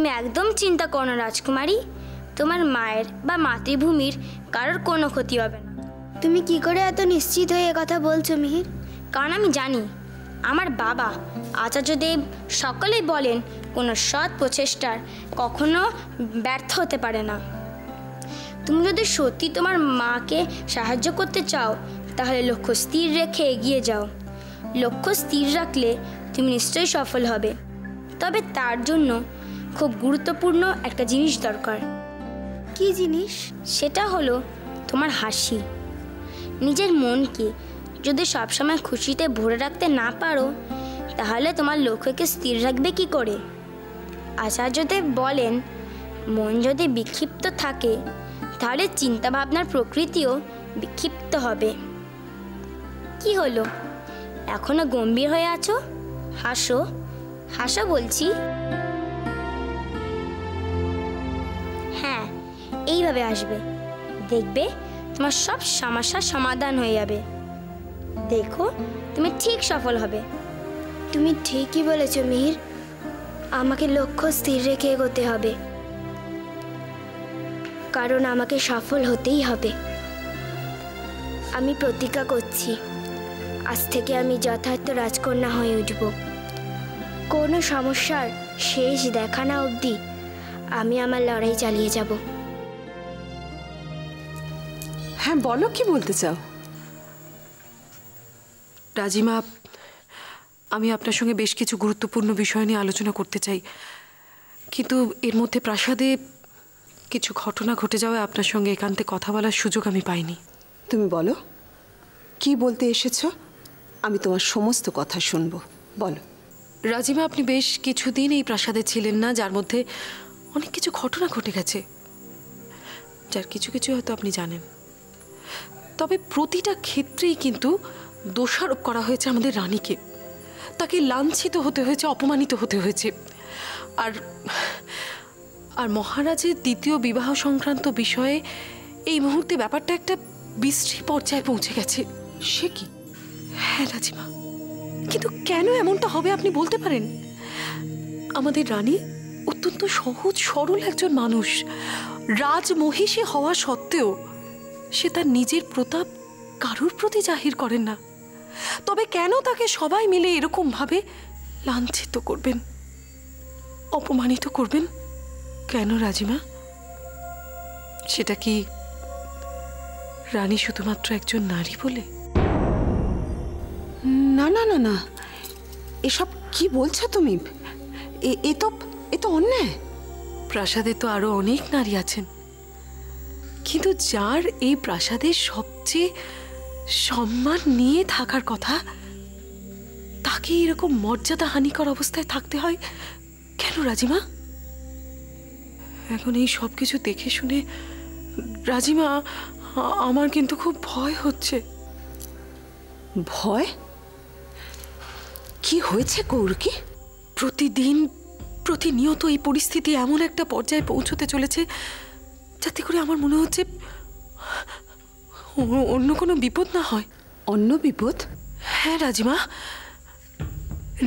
তুমি একদম চিন্তা করো না রাজকুমারী, তোমার মায়ের বা মাতৃভূমির কারোর কোনো ক্ষতি হবে না। তুমি কি করে এত নিশ্চিত হয়ে কথা বলছো মিহির? কারণ আমি জানি আমার বাবা আচার্যদেব সকলেই বলেন কোনো সৎ প্রচেষ্টার কখনো ব্যর্থ হতে পারে না। তুমি যদি সত্যি তোমার মাকে সাহায্য করতে চাও তাহলে লক্ষ্য স্থির রেখে এগিয়ে যাও। লক্ষ্য স্থির রাখলে তুমি নিশ্চয়ই সফল হবে, তবে তার জন্য খুব গুরুত্বপূর্ণ একটা জিনিস দরকার। কি জিনিস? সেটা হলো তোমার হাসি। নিজের মনকে যদি সবসময় খুশিতে ভরে রাখতে না পারো তাহলে তোমার লক্ষ্যকে স্থির রাখবে কি করে? আচার্যদেব বলেন মন যদি বিক্ষিপ্ত থাকে তাহলে চিন্তাভাবনার প্রকৃতিও বিক্ষিপ্ত হবে। কি হলো, এখনো গম্ভীর হয়ে আছো? হাসো হাসো বলছি। হ্যাঁ, এইভাবে আসবে, দেখবে তোমার সব সমস্যার সমাধান হয়ে যাবে। দেখো তুমি ঠিক সফল হবে। তুমি ঠিকই বলেছো মিহির, আমাকে লক্ষ্য স্থির রেখে এগোতে হবে, কারণ আমাকে সফল হতেই হবে। আমি প্রতিজ্ঞা করছি আজ থেকে আমি যথার্থ রাজকন্যা হয়ে উঠব। কোনো সমস্যার শেষ দেখা না অবধি আমি আমার লড়াই চালিয়ে যাব। হ্যাঁ বলো, কি বলতে চাও? রাজিমা, আমি আপনার সঙ্গে বেশ কিছু গুরুত্বপূর্ণ বিষয় নিয়ে আলোচনা করতে চাই, কিন্তু এর মধ্যে প্রাসাদে কিছু ঘটনা ঘটে যাওয়ায় আপনার সঙ্গে একান্তে কথা বলার সুযোগ আমি পাইনি। তুমি বলো, কি বলতে এসেছো? আমি তোমার সমস্ত কথা শুনবো, বলো। রাজিমা, আপনি বেশ কিছুদিন এই প্রাসাদে ছিলেন না, যার মধ্যে অনেক কিছু ঘটনা ঘটে গেছে, যার কিছু কিছু হয়তো আপনি জানেন। তবে প্রতিটা ক্ষেত্রেই কিন্তু দোষারোপ করা হয়েছে আমাদের রানীকে। তাকে লাঞ্ছিত হতে হয়েছে, অপমানিত হতে হয়েছে। আর আর মহারাজের দ্বিতীয় বিবাহ সংক্রান্ত বিষয়ে এই মুহূর্তে ব্যাপারটা একটা বিশ্রী পর্যায়ে পৌঁছে গেছে। সে কি? হ্যাঁ রাজিমা, কিন্তু কেন এমনটা হবে আপনি বলতে পারেন? আমাদের রানী অত্যন্ত সহজ সরল একজন মানুষ। রাজমহিষী হওয়া সত্ত্বেও সে তার নিজের প্রতাপ কারুর প্রতি জাহির করেন না। তবে কেন তাকে সবাই মিলে এরকম ভাবে লাঞ্ছিত করবেন, অপমানিত করবেন? কেন রাজিমা? সেটা কি রানী শুধুমাত্র একজন নারী বলে? না না না না, এসব কি বলছো তুমি? এ তো অন্যায়। প্রাসাদে তো আরো অনেক নারী আছেন, কিন্তু যার এই প্রাসাদের সবচেয়ে সম্মান নিয়ে থাকার কথা, তাকে এরকম মর্যাদা হানিকর অবস্থায় থাকতে হয় কেন রাজিমা? এখন এই সব কিছু দেখে শুনে রাজিমা, আমার কিন্তু খুব ভয় হচ্ছে। ভয়? কি হয়েছে কৌরকি? প্রতিনিয়ত এই পরিস্থিতি এমন একটা পর্যায়ে পৌঁছতে চলেছে যাতে করে আমার মনে হচ্ছে অন্য কোনো বিপদ না হয়। অন্য বিপদ? হ্যাঁ রাজিমা,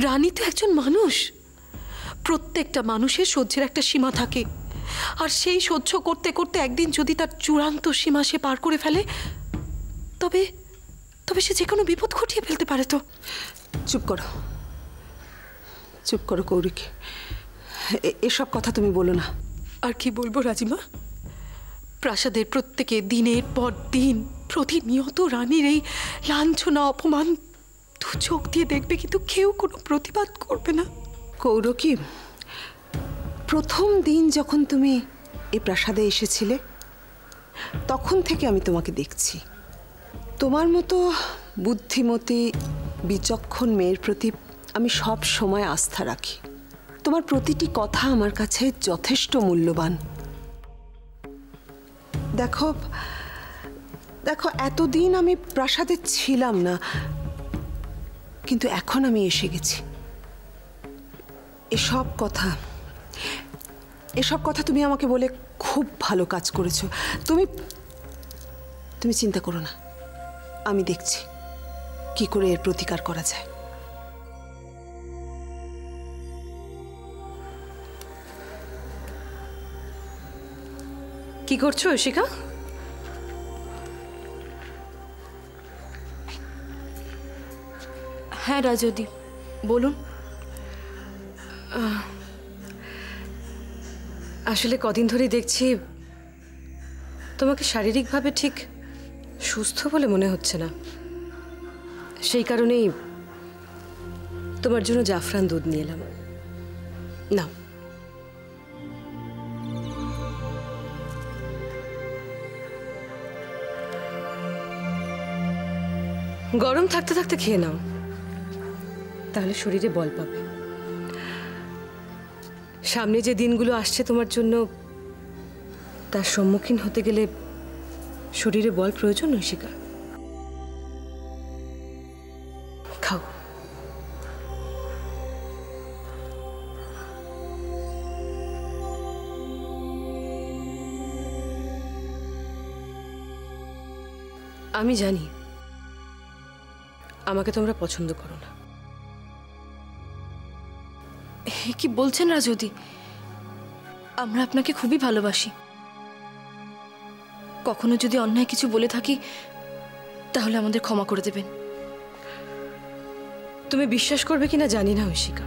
রানী তো একজন মানুষ। প্রত্যেকটা মানুষের সহ্যের একটা সীমা থাকে, আর সেই সহ্য করতে করতে একদিন যদি তার চূড়ান্ত সীমা সে পার করে ফেলে তবে তবে সে যে কোনো বিপদ ঘটিয়ে ফেলতে পারে। তো চুপ করো, চুপ করো কৌরিকি, এসব কথা তুমি বলো না। আর কি বলবো রাজিমা? প্রাসাদের প্রত্যেকে দিনের পর দিন প্রতিনিয়ত রানীর এই লাঞ্ছনা অপমান দু চোখ দিয়ে দেখবে, কিন্তু কেউ কোনো প্রতিবাদ করবে না। কৌরকি, প্রথম দিন যখন তুমি এই প্রাসাদে এসেছিলে তখন থেকে আমি তোমাকে দেখছি। তোমার মতো বুদ্ধিমতী বিচক্ষণ মেয়ের প্রতি আমি সব সময় আস্থা রাখি। তোমার প্রতিটি কথা আমার কাছে যথেষ্ট মূল্যবান। দেখো দেখো, এতদিন আমি প্রাসাদে ছিলাম না, কিন্তু এখন আমি এসে গেছি। এসব কথা তুমি আমাকে বলে খুব ভালো কাজ করেছো। তুমি চিন্তা করো না, আমি দেখছি কি করে এর প্রতিকার করা যায়। কি করছো ঐশিকা? হ্যাঁ রাজদি, বলুন। আসলে কদিন ধরেই দেখছি তোমাকে শারীরিকভাবে ঠিক সুস্থ বলে মনে হচ্ছে না। সেই কারণেই তোমার জন্য জাফরান দুধ নিয়ে এলাম। নাও। গরম থাকতে থাকতে খেয়ে নাও, তাহলে শরীরে বল পাবে। সামনে যে দিনগুলো আসছে তোমার জন্য, তার সম্মুখীন হতে গেলে শরীরে বল প্রয়োজন ঐশিকা। খাও। আমি জানি আমাকে তোমরা পছন্দ করো না। কি বলছেন রাজদি? আমরা আপনাকে খুবই ভালোবাসি। কখনো যদি অন্যায় কিছু বলে থাকি তাহলে আমাদের ক্ষমা করে দেবেন। তুমি বিশ্বাস করবে কিনা জানি না ঐশিকা,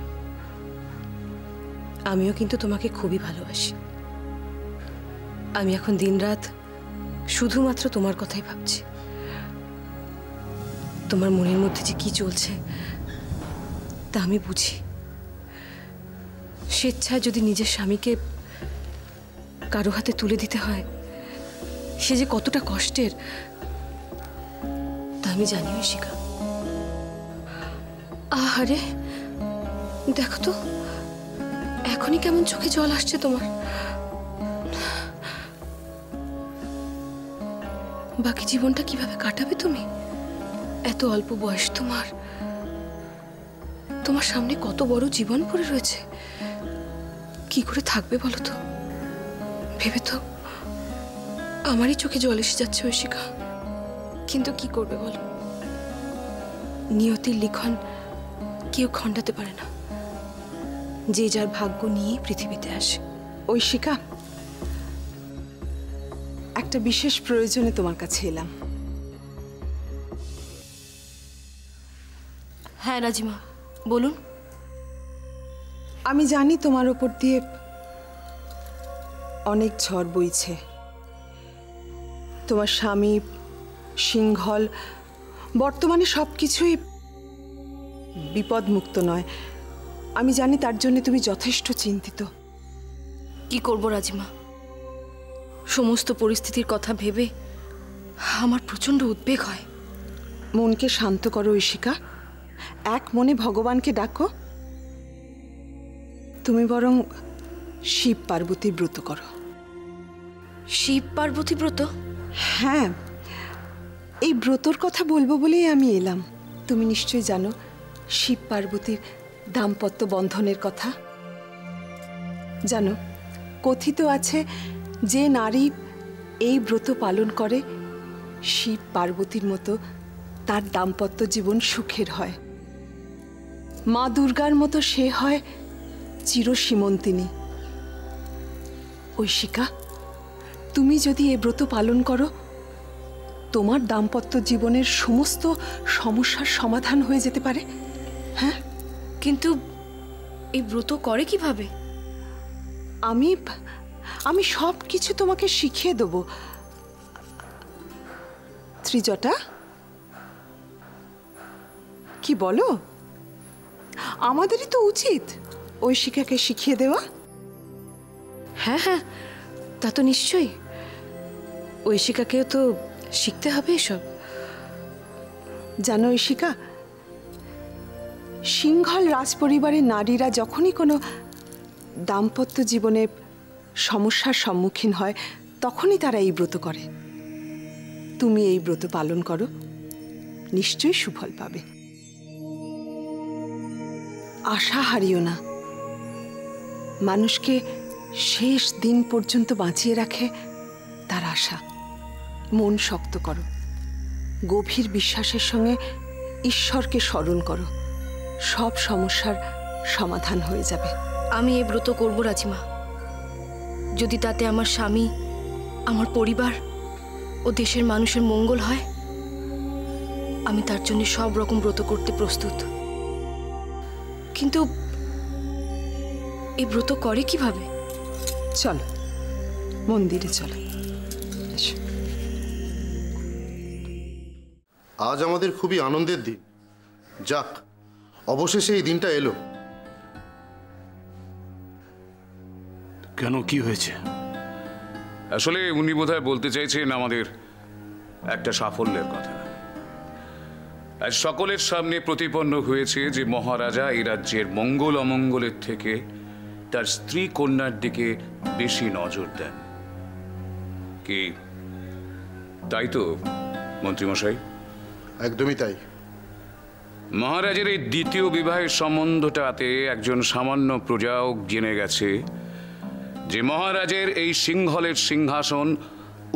আমিও কিন্তু তোমাকে খুবই ভালোবাসি। আমি এখন দিনরাত শুধুমাত্র তোমার কথাই ভাবছি। তোমার মনের মধ্যে যে কি চলছে তা আমি বুঝি। স্বেচ্ছায় যদি নিজের স্বামীকে কারো হাতে তুলে দিতে হয়, সে যে কতটা কষ্টের তা আমি জানি ঐশিকা। আহারে, দেখো তো এখনই কেমন চোখে জল আসছে তোমার। বাকি জীবনটা কিভাবে কাটাবে তুমি? এত অল্প বয়স তোমার, তোমার সামনে কত বড় জীবন পড়ে রয়েছে। কি করে থাকবে বলো তো? ভেবে তো আমারই চোখে জল এসে যাচ্ছে ঐশিকা। কিন্তু কি করবে বলো, নিয়তির লিখন কেউ খণ্ডাতে পারে না। যে যার ভাগ্য নিয়েই পৃথিবীতে আসে। ঐশিকা, একটা বিশেষ প্রয়োজনে তোমার কাছে এলাম। হ্যাঁ রাজিমা, বলুন। আমি জানি তোমার ওপর দিয়ে অনেক ঝড় বইছে। তোমার স্বামী, সিংহল, বর্তমানে সবকিছুই বিপদমুক্ত নয়। আমি জানি তার জন্য তুমি যথেষ্ট চিন্তিত। কি করব রাজিমা, সমস্ত পরিস্থিতির কথা ভেবে আমার প্রচন্ড উদ্বেগ হয়। মনকে শান্ত করো ঐশিকা, এক মনে ভগবানকে ডাকো। তুমি বরং শিব পার্বতীর ব্রত করো। শিব পার্বতী ব্রত? হ্যাঁ, এই ব্রতর কথা বলবো বলেই আমি এলাম। তুমি নিশ্চয়ই জানো শিব পার্বতীর দাম্পত্য বন্ধনের কথা। জানো, কথিত আছে যে নারী এই ব্রত পালন করে শিব পার্বতীর মতো তার দাম্পত্য জীবন সুখের হয়। মা দুর্গার মতো সে হয় চিরসীমন্তিনী। ঐশিকা, তুমি যদি এই ব্রত পালন করো, তোমার দাম্পত্য জীবনের সমস্ত সমস্যার সমাধান হয়ে যেতে পারে। হ্যাঁ, কিন্তু এই ব্রত করে কিভাবে? আমি সব কিছু তোমাকে শিখিয়ে দেব। ত্রিজটা, কি বলো? আমাদেরই তো উচিত ঐশিকাকে শিখিয়ে দেওয়া। হ্যাঁ হ্যাঁ, তা তো নিশ্চয়ই। ঐশিকাকেও তো শিখতে হবে এসব। জানো ঐশিকা, সিংহল রাজপরিবারের নারীরা যখনই কোনো দাম্পত্য জীবনে সমস্যার সম্মুখীন হয় তখনই তারা এই ব্রত করে। তুমি এই ব্রত পালন করো, নিশ্চয়ই সুফল পাবে। আশা হারিও না। মানুষকে শেষ দিন পর্যন্ত বাঁচিয়ে রাখে তার আশা। মন শক্ত করো, গভীর বিশ্বাসের সঙ্গে ঈশ্বরকে স্মরণ করো, সব সমস্যার সমাধান হয়ে যাবে। আমি এই ব্রত করব রাজিমা, যদি তাতে আমার স্বামী আমার পরিবার ও দেশের মানুষের মঙ্গল হয়, আমি তার জন্য সব রকম ব্রত করতে প্রস্তুত। কিন্তু এই ব্রত করে কিভাবে? চলো মন্দিরে চলো। এসো। আজ আমাদের খুবই আনন্দের দিন। যাক, অবশেষে এই দিনটা এলো। কেন, কি হয়েছে? আসলে উনি বোধহয় বলতে চাইছেন আমাদের একটা সাফল্যের কথা। আজ সকলের সামনে প্রতিপন্ন হয়েছে যে মহারাজা এই রাজ্যের মঙ্গল অমঙ্গলের থেকে তার স্ত্রী কন্যার দিকে বেশি নজর দেন। কি তাই তো মন্ত্রীমশাই? একদমই তাই। মহারাজের এই দ্বিতীয় বিবাহের সম্বন্ধটাতে একজন সামান্য প্রজাও জেনে গেছে যে মহারাজের এই সিংহলের সিংহাসন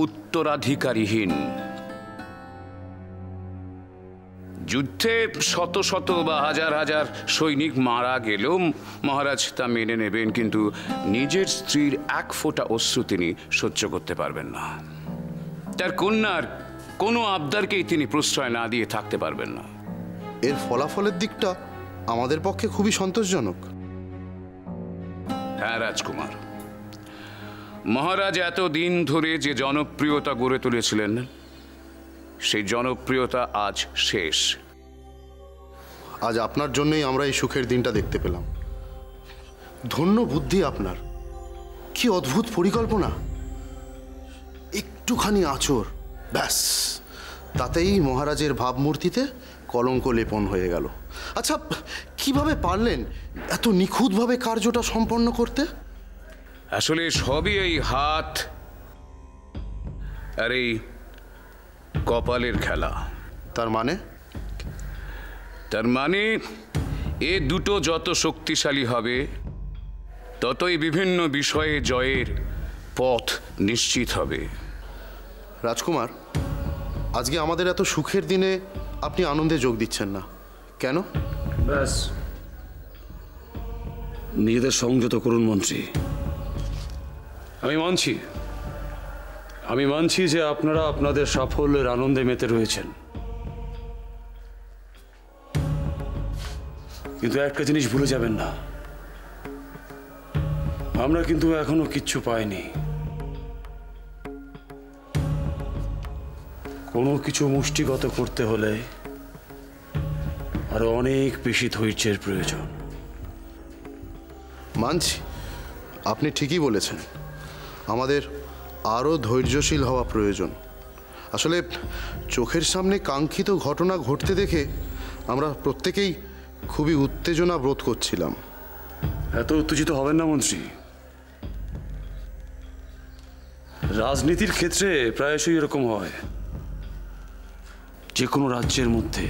উত্তরাধিকারীহীন। যুদ্ধে শত শত বা হাজার হাজার সৈনিক মারা গেলেও মহারাজ তা মেনে নেবেন, কিন্তু নিজের স্ত্রীর এক ফোঁটা অশ্রু তিনি সহ্য করতে পারবেন না। তার কন্যার কোনো আবদারকেই তিনি প্রশ্রয় না দিয়ে থাকতে পারবেন না। এর ফলাফলের দিকটা আমাদের পক্ষে খুবই সন্তোষজনক। হ্যাঁ রাজকুমার, মহারাজ এতদিন ধরে যে জনপ্রিয়তা গড়ে তুলেছিলেন সেই জনপ্রিয়তা আজ শেষ। আজ আপনার জন্যই আমরা এই সুখের দিনটা দেখতে পেলাম। ধন্য বুদ্ধি আপনার, কি অদ্ভুত পরিকল্পনা। একটুখানি আঁচড়, ব্যাস, তাতেই মহারাজের ভাবমূর্তিতে কলঙ্ক লেপন হয়ে গেল। আচ্ছা, কিভাবে পারলেন এত নিখুঁতভাবে কার্যটা সম্পন্ন করতে? আসলে সবই এই হাত আর এই কপালের খেলা। তার মানে? তার মানে এ দুটো যত শক্তিশালী হবে ততই বিভিন্ন বিষয়ে জয়ের পথ নিশ্চিত হবে। রাজকুমার, আজকে আমাদের এত সুখের দিনে আপনি আনন্দে যোগ দিচ্ছেন না কেন? ব্যাস, নিজেদের সংযত করুন মন্ত্রী। আমি মানছি যে আপনারা আপনাদের সাফল্যের আনন্দে মেতে রয়েছেন, কিন্তু একটা জিনিস ভুলে যাবেন না, আমরা কিন্তু এখনো কিচ্ছু পাইনি। কোনো কিছু মুষ্টিগত করতে হলে আরো অনেক বেশি ধৈর্যের প্রয়োজন। মানছি, আপনি ঠিকই বলেছেন, আমাদের আরও ধৈর্যশীল হওয়া প্রয়োজন। আসলে চোখের সামনে কাঙ্ক্ষিত ঘটনা ঘটতে দেখে আমরা প্রত্যেকেই খুবই উত্তেজনা বোধ করছিলাম। এত উত্তেজিত হবেন না মন্ত্রী। রাজনীতির ক্ষেত্রে প্রায়শই এরকম হয়। যে কোনো রাজ্যের মধ্যে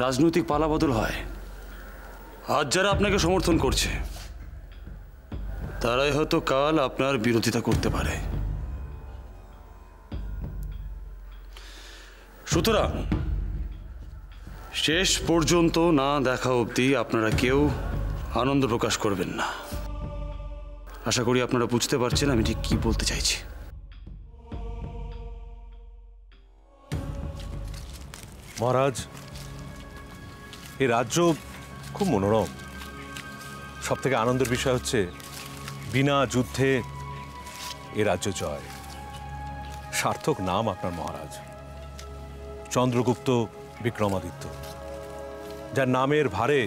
রাজনৈতিক পালাবদল হয়। আজ যারা আপনাকে সমর্থন করছে তারাই হয়তো কাল আপনার বিরোধিতা করতে পারে। সুতরাং শেষ পর্যন্ত না দেখা অবধি আপনারা কেউ আনন্দ প্রকাশ করবেন না। আশা করি আপনারা বুঝতে পারছেন আমি ঠিক কি বলতে চাইছি। মহারাজ, এই রাজ্য খুব মনোরম। সব থেকে আনন্দের বিষয় হচ্ছে বিনা যুদ্ধে এ রাজ্য জয়। সার্থক নাম আপনার মহারাজ, চন্দ্রগুপ্ত বিক্রমাদিত্য, যার নামের ভারে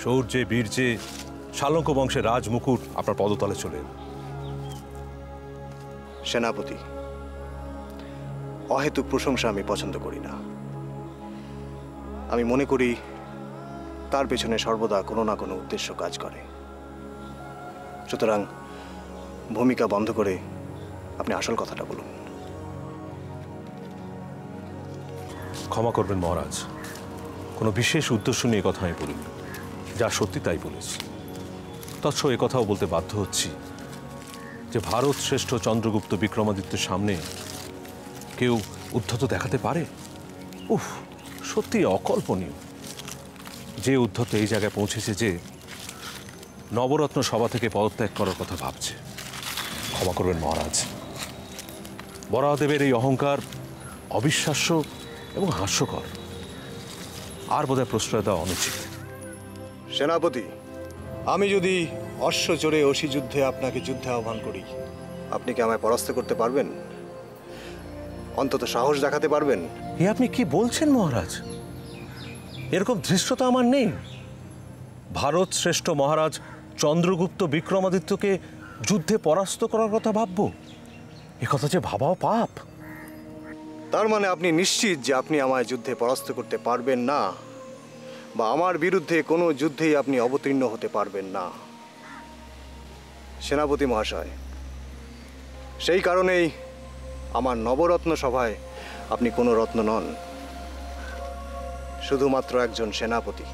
শৌর্যে বীর্যে শালঙ্ক বংশের রাজমুকুট আপনার পদতলে চলে এল। সেনাপতি, অহেতুক প্রশংসা আমি পছন্দ করি না। আমি মনে করি তার পেছনে সর্বদা কোনো না কোনো উদ্দেশ্য কাজ করে। সুতরাং ভূমিকা বন্ধ করে আপনি আসল কথাটা বলুন। ক্ষমা করবেন মহারাজ, কোনো বিশেষ উদ্দেশ্য নিয়ে কথা আমি বলিনি, যা সত্যি তাই বলেছি। তৎস এ কথাও বলতে বাধ্য হচ্ছি যে ভারত শ্রেষ্ঠ চন্দ্রগুপ্ত বিক্রমাদিত্যের সামনে কেউ উদ্ধত দেখাতে পারে? উফ, সত্যি অকল্পনীয়। যে উদ্ধত এই জায়গায় পৌঁছেছে যে নবরত্ন সভা থেকে পদত্যাগ করার কথা ভাবছে। ক্ষমা করবেন মহারাজ, বরাহদেবের এই অহংকার অবিশ্বাস্য এবং হাস্যকর। আর বোধহয় প্রশ্রয় দেওয়া অনুচিত। সেনাপতি, আমি যদি অশ্ব চড়ে অসি যুদ্ধে আপনাকে যুদ্ধে আহ্বান করি, আপনি কি আমায় পরাস্ত করতে পারবেন? অন্তত সাহস দেখাতে পারবেন? এ আপনি কি বলছেন মহারাজ? এরকম ধৃষ্টতা আমার নেই। ভারত শ্রেষ্ঠ মহারাজ চন্দ্রগুপ্ত বিক্রমাদিত্যকে যুদ্ধে পরাস্ত করার কথা ভাববো, এ কথা যে ভাবাও পাপ। তার মানে আপনি নিশ্চিত যে আপনি আমায় যুদ্ধে পরাস্ত করতে পারবেন না, বা আমার বিরুদ্ধে কোনো যুদ্ধেই আপনি অবতীর্ণ হতে পারবেন না? সেনাপতি মহাশয়, সেই কারণেই আমার নবরত্ন সভায় আপনি কোনো রত্ন নন, শুধুমাত্র একজন সেনাপতি।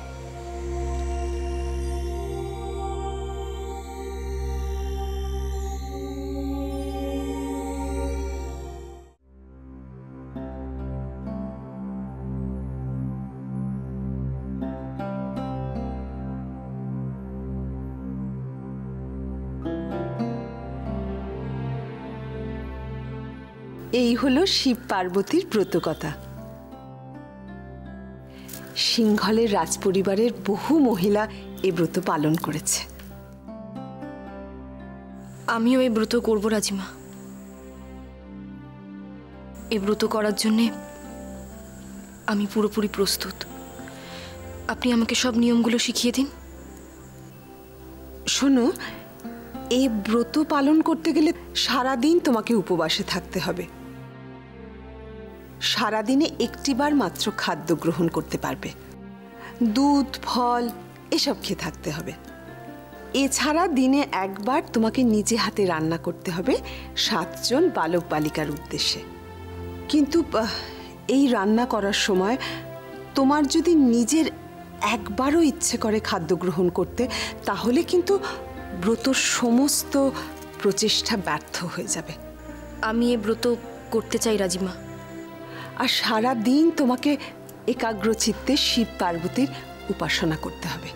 এই হলো শিব পার্বতীর ব্রতকথা। সিংহলের রাজপরিবারের বহু মহিলা এ ব্রত পালন করেছে। আমিও এই ব্রত করব রাজিমা। এই ব্রত করার জন্যে আমি পুরোপুরি প্রস্তুত। আপনি আমাকে সব নিয়মগুলো শিখিয়ে দিন। শোনো, এই ব্রত পালন করতে গেলে সারাদিন তোমাকে উপবাসে থাকতে হবে। সারাদিনে একটিবার মাত্র খাদ্য গ্রহণ করতে পারবে। দুধ, ফল এসব খেয়ে থাকতে হবে। এছাড়া দিনে একবার তোমাকে নিজে হাতে রান্না করতে হবে 7 জন বালক বালিকার উদ্দেশ্যে। কিন্তু এই রান্না করার সময় তোমার যদি নিজের একবারও ইচ্ছে করে খাদ্য গ্রহণ করতে, তাহলে কিন্তু ব্রতর সমস্ত প্রচেষ্টা ব্যর্থ হয়ে যাবে। আমি এ ব্রত করতে চাই রাজিমা। আর সারা দিন তোমাকে একাগ্রচিত্তে শিব পার্বতীর উপাসনা করতে হবে।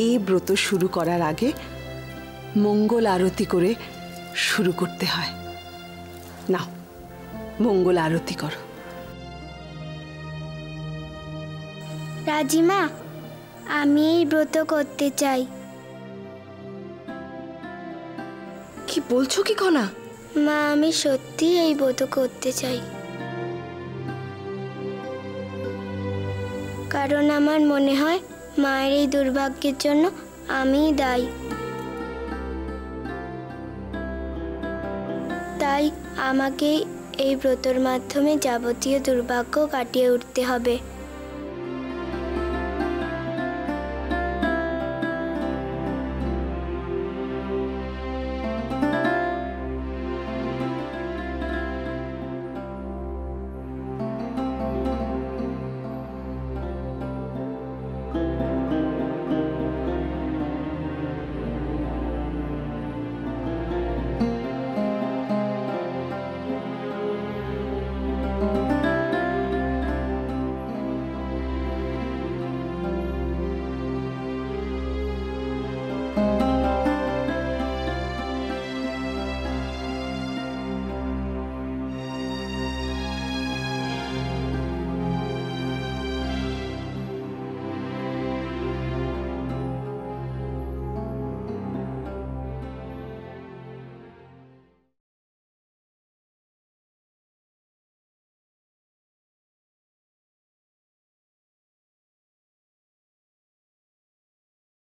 এই ব্রত শুরু করার আগে মঙ্গল আরতি করে শুরু করতে হয়। নাও, মঙ্গল আরতি করো। রাজিমা, আমি এই ব্রত করতে চাই। কি বলছো কি কনা? মা, আমি সত্যি এই ব্রত করতে চাই, কারণ আমার মনে হয় মায়ের এই দুর্ভাগ্যের জন্য আমিই দায়ী। তাই আমাকে এই ব্রতর মাধ্যমে যাবতীয় দুর্ভাগ্য কাটিয়ে উঠতে হবে।